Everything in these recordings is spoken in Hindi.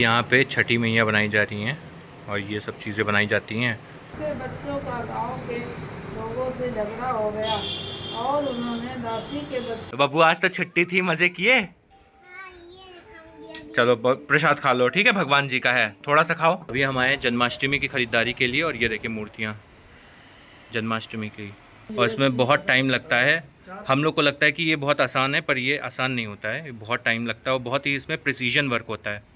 यहाँ पे छठी मैया बनाई जा रही हैं और ये सब चीज़ें बनाई जाती हैं। के बच्चों का गांव के लोगों से झगड़ा हो गया और उन्होंने दासी के तो बच्चों बब्बू आज तो छुट्टी थी, मजे किए। चलो प्रसाद खा लो, ठीक है, भगवान जी का है, थोड़ा सा खाओ। अभी हम आए जन्माष्टमी की खरीदारी के लिए और ये देखिए मूर्तियाँ जन्माष्टमी की, और इसमें बहुत टाइम लगता है। हम लोग को लगता है कि ये बहुत आसान है, पर ये आसान नहीं होता है, ये बहुत टाइम लगता है और बहुत ही इसमें प्रिसीजन वर्क होता है।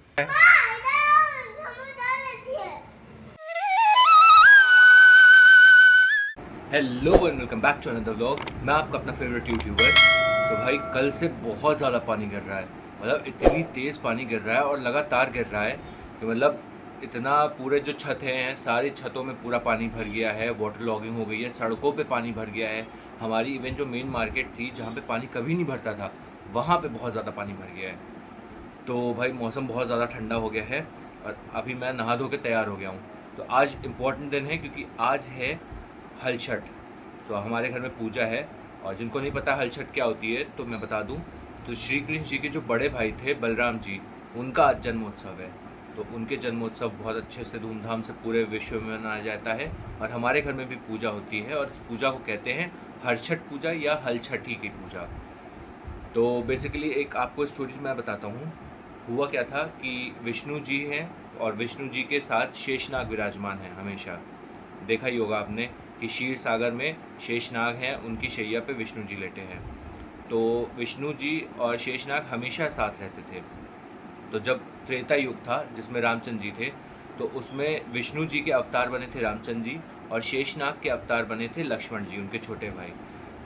Hello and welcome back to another vlog. मैं आपका अपना फेवरेट यूट्यूबर। तो भाई कल से बहुत ज़्यादा पानी गिर रहा है, मतलब इतनी तेज़ पानी गिर रहा है और लगातार गिर रहा है कि मतलब इतना पूरे जो छत हैं सारी छतों में पूरा पानी भर गया है, वाटर लॉगिंग हो गई है, सड़कों पे पानी भर गया है। हमारी इवन जो मेन मार्केट थी जहाँ पे पानी कभी नहीं भरता था वहाँ पे बहुत ज़्यादा पानी भर गया है। तो भाई मौसम बहुत ज़्यादा ठंडा हो गया है और अभी मैं नहा धो के तैयार हो गया हूँ। तो आज इम्पॉर्टेंट दिन है क्योंकि आज है हल छठ। तो हमारे घर में पूजा है और जिनको नहीं पता हल छठ क्या होती है तो मैं बता दूं। तो श्री कृष्ण जी के जो बड़े भाई थे बलराम जी, उनका आज जन्मोत्सव है। तो उनके जन्मोत्सव बहुत अच्छे से धूमधाम से पूरे विश्व में मनाया जाता है और हमारे घर में भी पूजा होती है और इस पूजा को कहते हैं हर छठ पूजा या हल छठी की पूजा। तो बेसिकली एक आपको स्टोरी मैं बताता हूँ। हुआ क्या था कि विष्णु जी हैं और विष्णु जी के साथ शेषनाग विराजमान हैं। हमेशा देखा ही होगा आपने कि क्षीर सागर में शेषनाग हैं, उनकी शैया पे विष्णु जी लेटे हैं। तो विष्णु जी और शेषनाग हमेशा साथ रहते थे। तो जब त्रेता युग था जिसमें रामचंद्र जी थे, तो उसमें विष्णु जी के अवतार बने थे रामचंद्र जी और शेषनाग के अवतार बने थे लक्ष्मण जी, उनके छोटे भाई।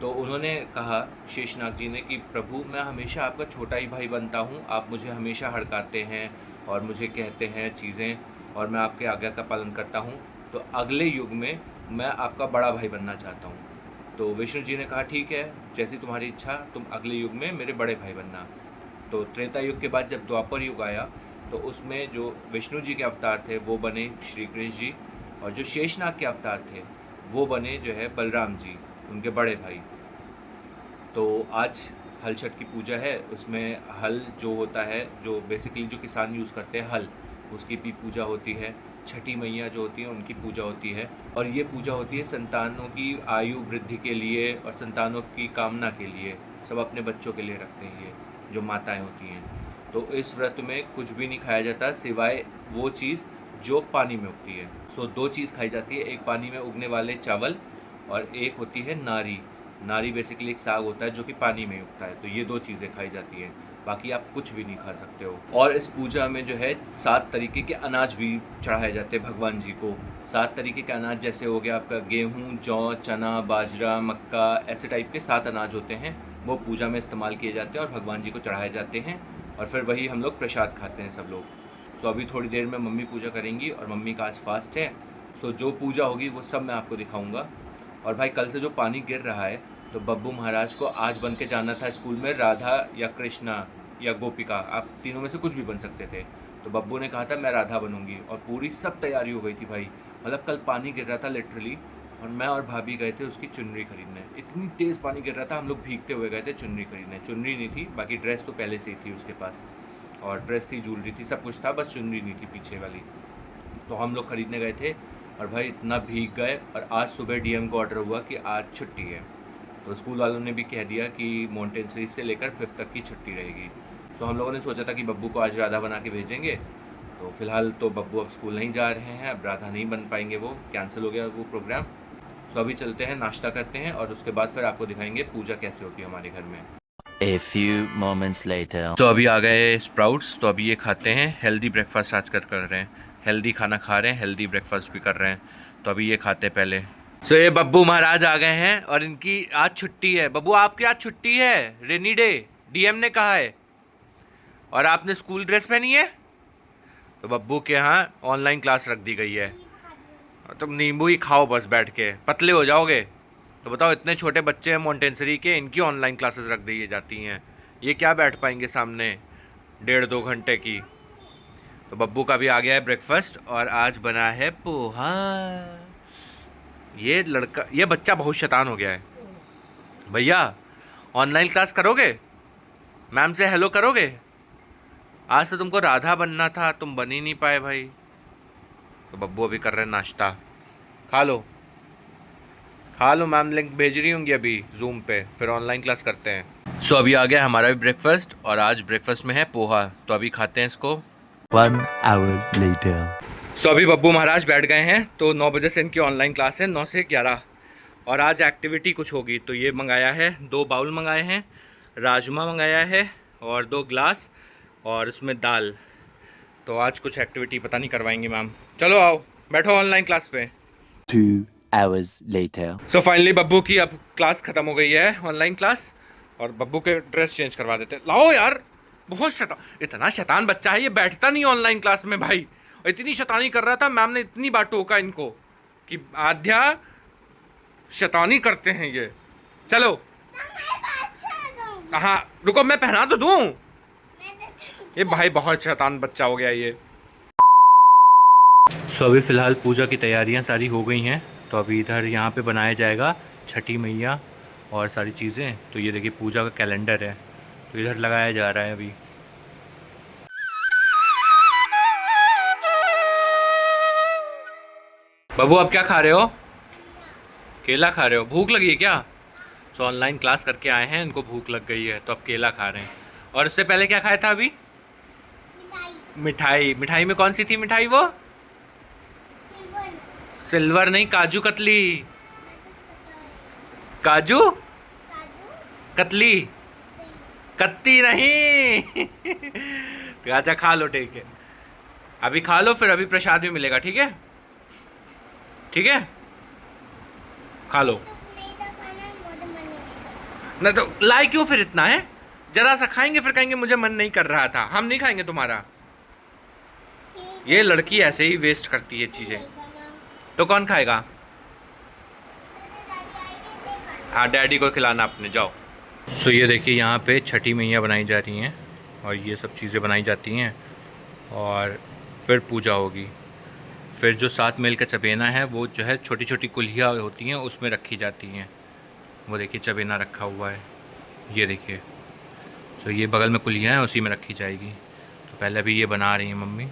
तो उन्होंने कहा शेषनाग जी ने कि प्रभु मैं हमेशा आपका छोटा ही भाई बनता हूँ, आप मुझे हमेशा हड़काते हैं और मुझे कहते हैं चीज़ें और मैं आपके आज्ञा का पालन करता हूँ। तो अगले युग में मैं आपका बड़ा भाई बनना चाहता हूँ। तो विष्णु जी ने कहा ठीक है, जैसी तुम्हारी इच्छा, तुम अगले युग में मेरे बड़े भाई बनना। तो त्रेता युग के बाद जब द्वापर युग आया तो उसमें जो विष्णु जी के अवतार थे वो बने श्री कृष्ण जी और जो शेषनाग के अवतार थे वो बने जो है बलराम जी, उनके बड़े भाई। तो आज हल छठ की पूजा है, उसमें हल जो होता है, जो बेसिकली जो किसान यूज़ करते हैं हल, उसकी भी पूजा होती है। छठी मैया जो होती हैं उनकी पूजा होती है और ये पूजा होती है संतानों की आयु वृद्धि के लिए और संतानों की कामना के लिए। सब अपने बच्चों के लिए रखते हैं ये जो माताएं होती हैं। तो इस व्रत में कुछ भी नहीं खाया जाता सिवाय वो चीज़ जो पानी में उगती है। सो दो चीज़ खाई जाती है, एक पानी में उगने वाले चावल और एक होती है नारी। नारी बेसिकली एक साग होता है जो कि पानी में उगता है। तो ये दो चीज़ें खाई जाती हैं, बाकी आप कुछ भी नहीं खा सकते हो। और इस पूजा में जो है 7 तरीके के अनाज भी चढ़ाए जाते हैं भगवान जी को। 7 तरीके के अनाज जैसे हो गया आपका गेहूँ, जौ, चना, बाजरा, मक्का, ऐसे टाइप के 7 अनाज होते हैं, वो पूजा में इस्तेमाल किए जाते हैं और भगवान जी को चढ़ाए जाते हैं और फिर वही हम लोग प्रसाद खाते हैं सब लोग। सो अभी थोड़ी देर में मम्मी पूजा करेंगी और मम्मी का आज फास्ट है। सो जो पूजा होगी वो सब मैं आपको दिखाऊंगा। और भाई कल से जो पानी गिर रहा है तो बब्बू महाराज को आज बन के जाना था स्कूल में राधा या कृष्णा या गोपिका, आप तीनों में से कुछ भी बन सकते थे। तो बब्बू ने कहा था मैं राधा बनूंगी और पूरी सब तैयारी हो गई थी भाई। मतलब कल पानी गिर रहा था लिटरली और मैं और भाभी गए थे उसकी चुनरी खरीदने। इतनी तेज़ पानी गिर रहा था, हम लोग भीगते हुए गए थे चुनरी खरीदने। चुनरी नहीं थी, बाकी ड्रेस तो पहले से ही थी उसके पास और ड्रेस थी, ज्वेलरी थी, सब कुछ था, बस चुनरी नहीं थी पीछे वाली। तो हम लोग खरीदने गए थे और भाई इतना भीग गए और आज सुबह डीएम को ऑर्डर हुआ कि आज छुट्टी है। तो स्कूल वालों ने भी कह दिया कि मॉन्टेसरी से लेकर 5th तक की छुट्टी रहेगी। तो हम लोगों ने सोचा था कि बब्बू को आज राधा बना के भेजेंगे। तो फिलहाल तो बब्बू अब स्कूल नहीं जा रहे हैं, अब राधा नहीं बन पाएंगे, वो कैंसिल हो गया वो प्रोग्राम। सो अभी चलते हैं, नाश्ता करते हैं और उसके बाद फिर आपको दिखाएंगे पूजा कैसे होती है हमारे घर में। A few moments later. तो अभी आ गए स्प्राउट्स, तो अभी ये खाते हैं। हेल्दी ब्रेकफास्ट आज कर रहे हैं, हेल्दी खाना खा रहे हैं, हेल्दी ब्रेकफास्ट भी कर रहे हैं। तो अभी ये खाते हैं पहले। तो ये बब्बू महाराज आ गए हैं और इनकी आज छुट्टी है। बब्बू आपकी आज छुट्टी है, रेनी डे, डीएम ने कहा है, और आपने स्कूल ड्रेस पहनी है। तो बब्बू के यहाँ ऑनलाइन क्लास रख दी गई है और तुम नींबू ही खाओ बस बैठ के, पतले हो जाओगे। तो बताओ इतने छोटे बच्चे हैं मॉन्टेसरी के, इनकी ऑनलाइन क्लासेस रख दी जाती हैं, ये क्या बैठ पाएंगे सामने 1.5-2 घंटे की। तो बब्बू का भी आ गया है ब्रेकफास्ट और आज बना है पोहा। ये बच्चा बहुत शैतान हो गया है। भैया ऑनलाइन क्लास करोगे, मैम से हेलो करोगे, आज तो तुमको राधा बनना था, तुम बन ही नहीं पाए भाई। तो बब्बू अभी कर रहे हैं नाश्ता। खा लो खा लो, मैम लिंक भेज रही होंगी अभी जूम पे, फिर ऑनलाइन क्लास करते हैं। सो अभी आ गया हमारा भी ब्रेकफास्ट, और आज ब्रेकफास्ट में है पोहा, तो अभी खाते हैं इसको। 1 hour later. सो अभी बब्बू महाराज बैठ गए हैं, तो 9 बजे से इनकी ऑनलाइन क्लास है, 9 से 11। और आज एक्टिविटी कुछ होगी, तो ये मंगाया है, 2 बाउल मंगाए हैं, राजमा मंगाया है और 2 ग्लास, और इसमें दाल। तो आज कुछ एक्टिविटी पता नहीं करवाएंगे मैम। चलो आओ बैठो ऑनलाइन क्लास पे। 2 hours later. So finally Babbu की अब क्लास ख़त्म हो गई है, ऑनलाइन क्लास, और बब्बू के ड्रेस चेंज करवा देते हैं। लाओ यार, बहुत इतना शैतान बच्चा है ये, बैठता नहीं ऑनलाइन क्लास में भाई। और इतनी शैतानी कर रहा था, मैम ने इतनी बार टोका इनको कि आध्या शैतानी करते हैं ये। चलो हाँ रुको, मैं पहना तो दूं। ये भाई बहुत शैतान बच्चा हो गया ये। सो अभी फ़िलहाल पूजा की तैयारियां सारी हो गई हैं, तो अभी इधर यहाँ पे बनाया जाएगा छठी मैया और सारी चीज़ें। तो ये देखिए पूजा का कैलेंडर है, तो इधर लगाया जा रहा है अभी। बाबू आप क्या खा रहे हो? केला खा रहे हो? भूख लगी है क्या? सो ऑनलाइन क्लास करके आए हैं, इनको भूख लग गई है, तो अब केला खा रहे हैं। और उससे पहले क्या खाया था अभी? मिठाई। मिठाई में कौन सी थी मिठाई वो? सिल्वर नहीं, काजू कतली। काजू कतली, कत्ती नहीं। तो अच्छा खा लो, ठीक है अभी खा लो, फिर अभी प्रसाद भी मिलेगा, ठीक है? ठीक है खा लो। नहीं तो लाई क्यों फिर इतना है? जरा सा खाएंगे फिर कहेंगे मुझे मन नहीं कर रहा था। हम नहीं खाएंगे तुम्हारा। ये लड़की ऐसे ही वेस्ट करती है चीजें। तो कौन खाएगा? हाँ डैडी को खिलाना अपने, जाओ। सो ये देखिए यहाँ पे छठी मैया बनाई जा रही हैं, और ये सब चीज़ें बनाई जाती हैं, और फिर पूजा होगी। फिर जो 7 मील का चबेना है वो जो है छोटी छोटी कुल्हियाँ होती हैं उसमें रखी जाती हैं। वो देखिए चबेना रखा हुआ है, ये देखिए। तो ये बगल में कुल्हियाँ हैं, उसी में रखी जाएगी। तो पहले अभी ये बना रही हैं मम्मी।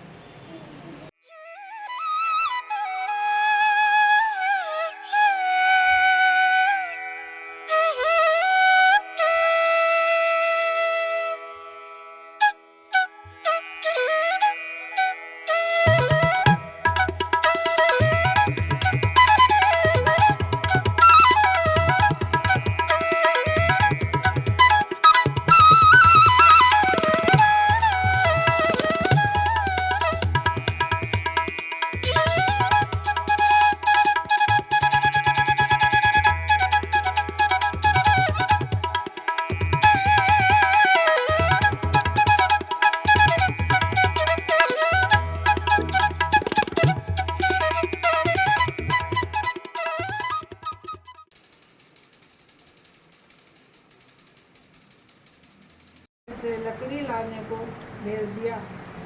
से लकड़ी लाने को भेज दिया।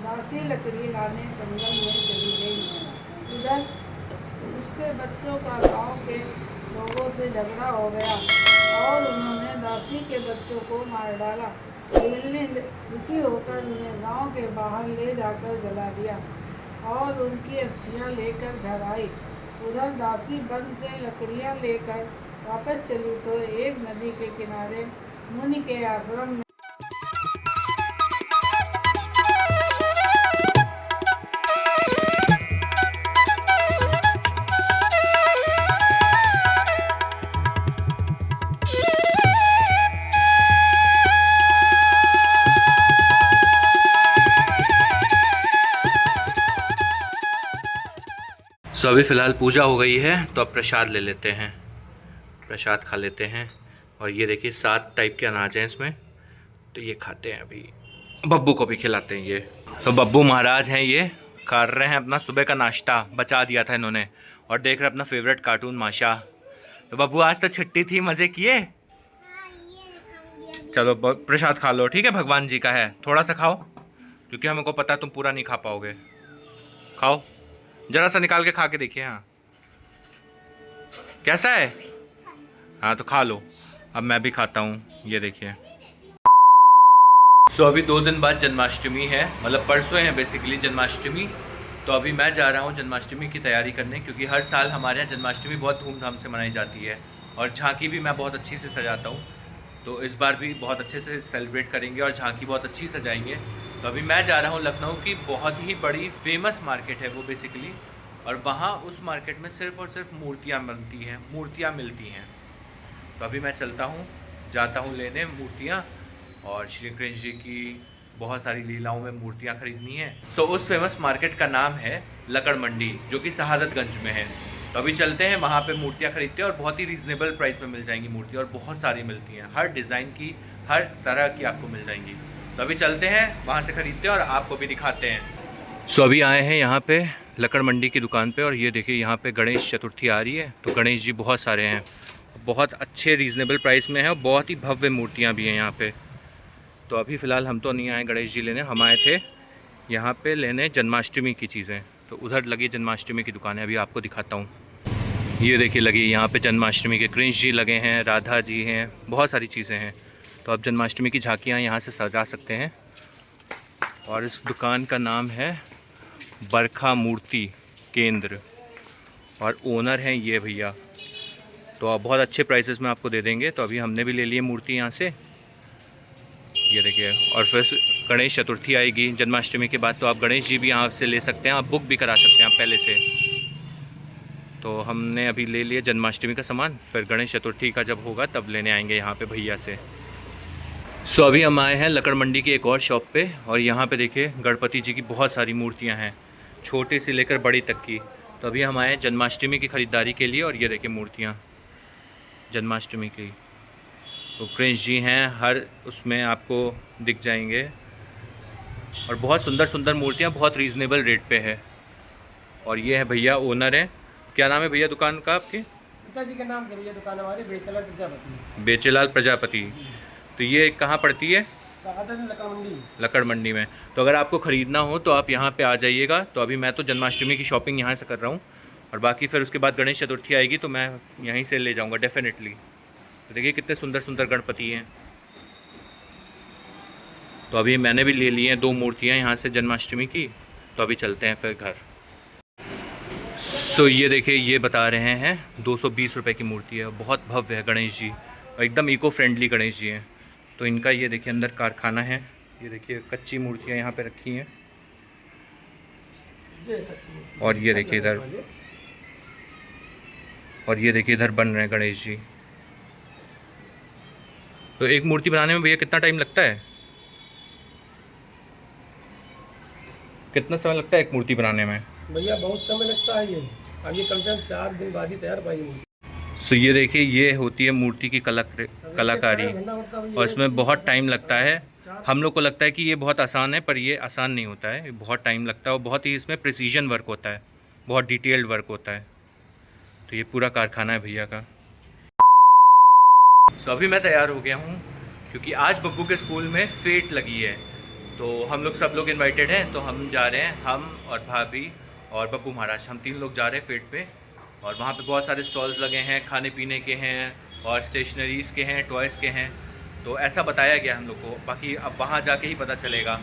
दासी लकड़ी लाने जंगल में चली गई। इधर उसके बच्चों का गांव के लोगों से झगड़ा हो गया और उन्होंने दासी के बच्चों को मार डाला। बिल्ली दुखी होकर उन्हें गांव के बाहर ले जाकर जला दिया और उनकी अस्थियां लेकर घर आई। उधर दासी वन से लकड़ियां लेकर वापस चली तो एक नदी के किनारे मुनि के आश्रम में सो अभी फ़िलहाल पूजा हो गई है, तो अब प्रसाद ले लेते हैं, प्रसाद खा लेते हैं। और ये देखिए 7 टाइप के अनाज हैं इसमें, तो ये खाते हैं अभी, बब्बू को भी खिलाते हैं ये। तो बब्बू महाराज हैं, ये कर रहे हैं अपना सुबह का नाश्ता, बचा दिया था इन्होंने, और देख रहे हैं अपना फेवरेट कार्टून माशा। तो बब्बू आज तो छुट्टी थी, मज़े किए? चलो प्रसाद खा लो, ठीक है? भगवान जी का है, थोड़ा सा खाओ, क्योंकि हमको पता है तुम पूरा नहीं खा पाओगे। खाओ, जरा सा निकाल के खा के देखिए। हाँ कैसा है? हाँ तो खा लो। अब मैं भी खाता हूँ, ये देखिए। सो अभी 2 दिन बाद जन्माष्टमी है, मतलब परसों है बेसिकली जन्माष्टमी। तो अभी मैं जा रहा हूँ जन्माष्टमी की तैयारी करने, क्योंकि हर साल हमारे यहाँ जन्माष्टमी बहुत धूमधाम से मनाई जाती है और झांकी भी मैं बहुत अच्छी से सजाता हूँ। तो इस बार भी बहुत अच्छे से सेलिब्रेट करेंगे और झांकी बहुत अच्छी सजाएंगे। तो अभी मैं जा रहा हूँ लखनऊ की बहुत ही बड़ी फेमस मार्केट है वो बेसिकली, और वहाँ उस मार्केट में सिर्फ़ और सिर्फ मूर्तियाँ बनती हैं, मूर्तियाँ मिलती हैं। तो अभी मैं चलता हूँ, जाता हूँ लेने मूर्तियाँ, और श्री कृष्ण जी की बहुत सारी लीलाओं में मूर्तियाँ खरीदनी है। सो उस फेमस मार्केट का नाम है लकड़ मंडी, जो कि शहादतगंज में है। तो अभी चलते हैं वहाँ पे मूर्तियाँ खरीदते हैं, और बहुत ही रीज़नेबल प्राइस में मिल जाएंगी मूर्तियाँ, और बहुत सारी मिलती हैं, हर डिज़ाइन की, हर तरह की आपको मिल जाएंगी। तो अभी चलते हैं वहाँ से खरीदते हैं और आपको भी दिखाते हैं। सो अभी आए हैं यहाँ पे लकड़ मंडी की दुकान पे, और ये देखिए यहाँ पे गणेश चतुर्थी आ रही है। तो गणेश जी बहुत सारे हैं, बहुत अच्छे रीज़नेबल प्राइस में है, और बहुत ही भव्य मूर्तियाँ भी हैं यहाँ पे। तो अभी फ़िलहाल हम तो नहीं आए गणेश जी लेने, हम आए थे यहाँ पे लेने जन्माष्टमी की चीज़ें। तो उधर लगी जन्माष्टमी की दुकान है, अभी आपको दिखाता हूँ। ये देखिए लगी यहाँ पे जन्माष्टमी के कृष्ण जी लगे हैं, राधा जी हैं, बहुत सारी चीज़ें हैं। तो आप जन्माष्टमी की झांकियाँ यहाँ से सजा सकते हैं। और इस दुकान का नाम है बरखा मूर्ति केंद्र, और ओनर हैं ये भैया। तो आप बहुत अच्छे प्राइसेस में आपको दे देंगे। तो अभी हमने भी ले लिए मूर्ति यहाँ से, ये देखिए। और फिर गणेश चतुर्थी आएगी जन्माष्टमी के बाद, तो आप गणेश जी भी यहाँ से ले सकते हैं, आप बुक भी करा सकते हैं आप पहले से। तो हमने अभी ले लिया जन्माष्टमी का सामान, फिर गणेश चतुर्थी का जब होगा तब लेने आएंगे यहाँ पे भैया से। सो अभी हम आए हैं लकड़ मंडी की एक और शॉप पे, और यहाँ पे देखिए गणपति जी की बहुत सारी मूर्तियाँ हैं, छोटे से लेकर बड़ी तक की। तो अभी हम आए हैं जन्माष्टमी की ख़रीदारी के लिए, और ये देखिए मूर्तियाँ जन्माष्टमी की। तो कृष्ण जी हैं, हर उसमें आपको दिख जाएंगे, और बहुत सुंदर सुंदर मूर्तियाँ बहुत रीज़नेबल रेट पे है। और ये है भैया ओनर है। क्या नाम है भैया दुकान का आपके? पिताजी के नाम से भैया दुकान हमारी बेचलाल प्रजापति। बेचेलाल प्रजापति। तो ये कहाँ पड़ती है? शहादत लकड़ मंडी। लकड़ मंडी में। तो अगर आपको ख़रीदना हो तो आप यहाँ पे आ जाइएगा। तो अभी मैं तो जन्माष्टमी की शॉपिंग यहाँ से कर रहा हूँ, और बाकी फिर उसके बाद गणेश चतुर्थी आएगी तो मैं यहीं से ले जाऊँगा डेफिनेटली। तो देखिए कितने सुंदर सुंदर गणपति हैं। तो अभी मैंने भी ले लिए हैं 2 मूर्तियाँ यहाँ से जन्माष्टमी की। तो अभी चलते हैं फिर घर। सो ये देखिए ये बता रहे हैं 220 रुपये की मूर्ति है, बहुत भव्य है गणेश जी, एकदम इको फ्रेंडली गणेश जी हैं। तो इनका ये देखिए अंदर कारखाना है, ये देखिए कच्ची मूर्तियाँ यहाँ पे रखी हैं। और ये देखिए इधर, और ये देखिए इधर बन रहे हैं गणेश जी। तो एक मूर्ति बनाने में भैया कितना टाइम लगता है? कितना समय लगता है एक मूर्ति बनाने में? भैया बहुत समय लगता है ये, अब ये कम से कम 4 दिन बाद ही तैयार पाएगी। सो ये देखिए ये होती है मूर्ति की कलाकारी, और इसमें बहुत टाइम लगता है। हम लोग को लगता है कि ये बहुत आसान है, पर ये आसान नहीं होता है, बहुत टाइम लगता है, और बहुत ही इसमें प्रिसीजन वर्क होता है, बहुत डिटेल्ड वर्क होता है। तो ये पूरा कारखाना है भैया का। सो अभी मैं तैयार हो गया हूँ, क्योंकि आज बब्बू के स्कूल में फेट लगी है। तो हम लोग सब लोग इन्वाइटेड हैं, तो हम जा रहे हैं, हम और भाभी और बब्बू महाराज, हम 3 लोग जा रहे हैं फेट पे। और वहाँ पे बहुत सारे स्टॉल्स लगे हैं, खाने पीने के हैं, और स्टेशनरीज़ के हैं, टॉयज़ के हैं। तो ऐसा बताया गया हम लोग को, बाकी अब वहाँ जाके ही पता चलेगा।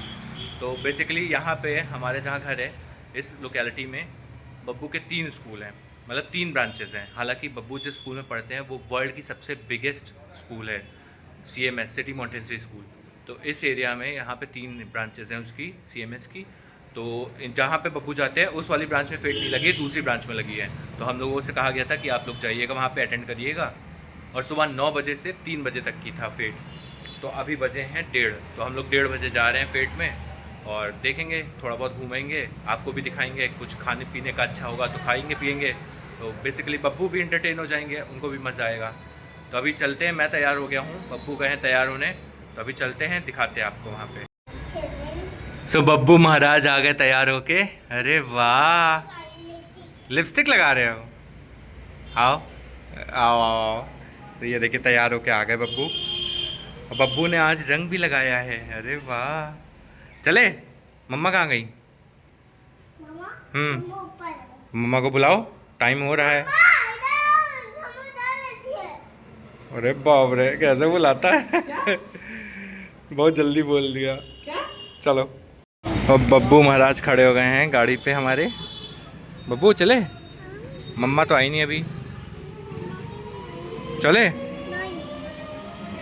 तो बेसिकली यहाँ पे हमारे जहाँ घर है इस लोकेलिटी में बब्बू के 3 स्कूल हैं, मतलब 3 ब्रांचेस हैं। हालांकि बब्बू जिस स्कूल में पढ़ते हैं वो वर्ल्ड की सबसे बिगेस्ट स्कूल है, CMS सिटी मॉन्टेसरी स्कूल। तो इस एरिया में यहाँ पे 3 ब्रांचेस हैं उसकी, CMS की। तो जहाँ पे बब्बू जाते हैं उस वाली ब्रांच में फेट नहीं लगी है, दूसरी ब्रांच में लगी है। तो हम लोगों से कहा गया था कि आप लोग जाइएगा वहाँ पे अटेंड करिएगा। और सुबह 9 बजे से 3 बजे तक की था फेट। तो अभी बजे हैं 1:30, तो हम लोग 1:30 बजे जा रहे हैं फेट में, और देखेंगे, थोड़ा बहुत घूमेंगे, आपको भी दिखाएंगे, कुछ खाने पीने का अच्छा होगा तो खाएंगे पिएंगे। तो बेसिकली बब्बू भी इंटरटेन हो जाएंगे, उनको भी मज़ा आएगा। तो अभी चलते हैं, मैं तैयार हो गया हूँ, बब्बू गए हैं तैयार होने। तो अभी चलते हैं, दिखाते हैं आपको वहाँ पे। सो बब्बू महाराज आ गए तैयार होके। अरे वाह, लिपस्टिक लगा रहे हो? आओ आओ आओ। तो ये देखिए तैयार होके आ गए बब्बू, और बब्बू ने आज रंग भी लगाया है। अरे वाह, चले। मम्मा कहाँ गई? मम्मा को बुलाओ, टाइम हो रहा है। अरे बाप रे, कैसे बुलाता है। बहुत जल्दी बोल दिया। क्या? चलो, अब बब्बू महाराज खड़े हो गए हैं गाड़ी पे हमारे। बब्बू चले? मम्मा तो आई नहीं अभी, चले?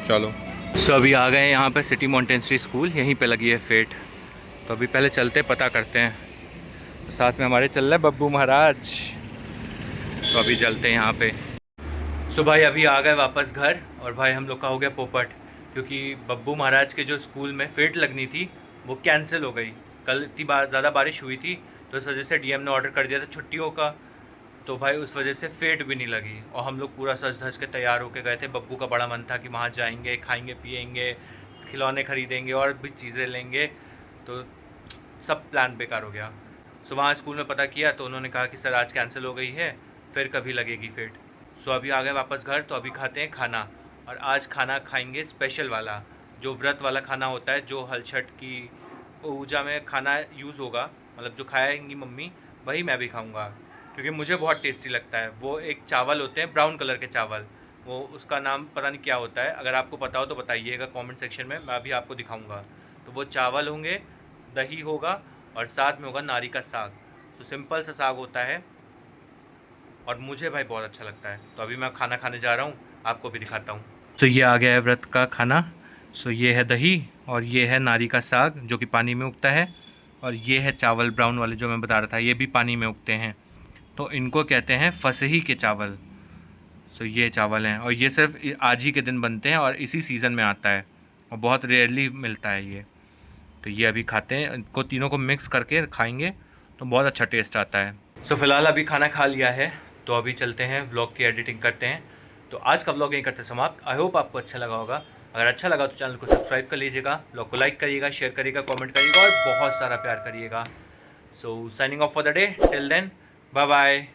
चलो। सो अभी आ गए यहाँ पे सिटी मॉन्टेंसरी स्कूल, यहीं पे लगी है फेट। तो अभी पहले चलते पता करते हैं। साथ में हमारे चल रहे बब्बू महाराज, तो अभी चलते हैं यहाँ पे। सो भाई अभी आ गए वापस घर, और भाई हम लोग का हो गया पोपट, क्योंकि बब्बू महाराज के जो स्कूल में फेट लगनी थी वो कैंसिल हो गई। कल इतनी ज़्यादा बारिश हुई थी, तो इस वजह से डीएम ने ऑर्डर कर दिया था छुट्टियों का। तो भाई उस वजह से फेट भी नहीं लगी, और हम लोग पूरा सज धज के तैयार होके गए थे। बब्बू का बड़ा मन था कि वहाँ जाएंगे, खाएंगे पिएंगे, खिलौने खरीदेंगे और भी चीज़ें लेंगे, तो सब प्लान बेकार हो गया। सो वहाँ स्कूल में पता किया तो उन्होंने कहा कि सर आज कैंसिल हो गई है, फिर कभी लगेगी फेट। सो अभी आ गए वापस घर, तो अभी खाते हैं खाना। और आज खाना खाएंगे स्पेशल वाला, जो व्रत वाला खाना होता है, जो हलछठ की पूजा में खाना यूज़ होगा, मतलब जो खाएंगी मम्मी वही मैं भी खाऊंगा, क्योंकि मुझे बहुत टेस्टी लगता है। वो एक चावल होते हैं ब्राउन कलर के चावल, वो उसका नाम पता नहीं क्या होता है, अगर आपको पता हो तो बताइएगा कमेंट सेक्शन में, मैं अभी आपको दिखाऊंगा। तो वो चावल होंगे, दही होगा, और साथ में होगा नारी का साग। तो सिंपल सा साग होता है, और मुझे भाई बहुत अच्छा लगता है। तो अभी मैं खाना खाने जा रहा हूँ, आपको भी दिखाता हूँ। तो ये आ गया है व्रत का खाना। सो ये है दही, और ये है नारी का साग जो कि पानी में उगता है, और ये है चावल ब्राउन वाले जो मैं बता रहा था, ये भी पानी में उगते हैं। तो इनको कहते हैं फसही के चावल। सो ये चावल हैं, और ये सिर्फ आज ही के दिन बनते हैं, और इसी सीज़न में आता है, और बहुत रेयरली मिलता है ये। तो ये अभी खाते हैं, इनको तीनों को मिक्स करके खाएंगे तो बहुत अच्छा टेस्ट आता है। सो फिलहाल अभी खाना खा लिया है, तो अभी चलते हैं व्लॉग की एडिटिंग करते हैं। तो आज का व्लॉग यहीं करते समाप्त। आई होप आपको अच्छा लगा होगा। अगर अच्छा लगा तो चैनल को सब्सक्राइब कर लीजिएगा, व्लॉग को लाइक करिएगा, शेयर करिएगा, कमेंट करिएगा, और बहुत सारा प्यार करिएगा। So signing off for the day, till then bye bye.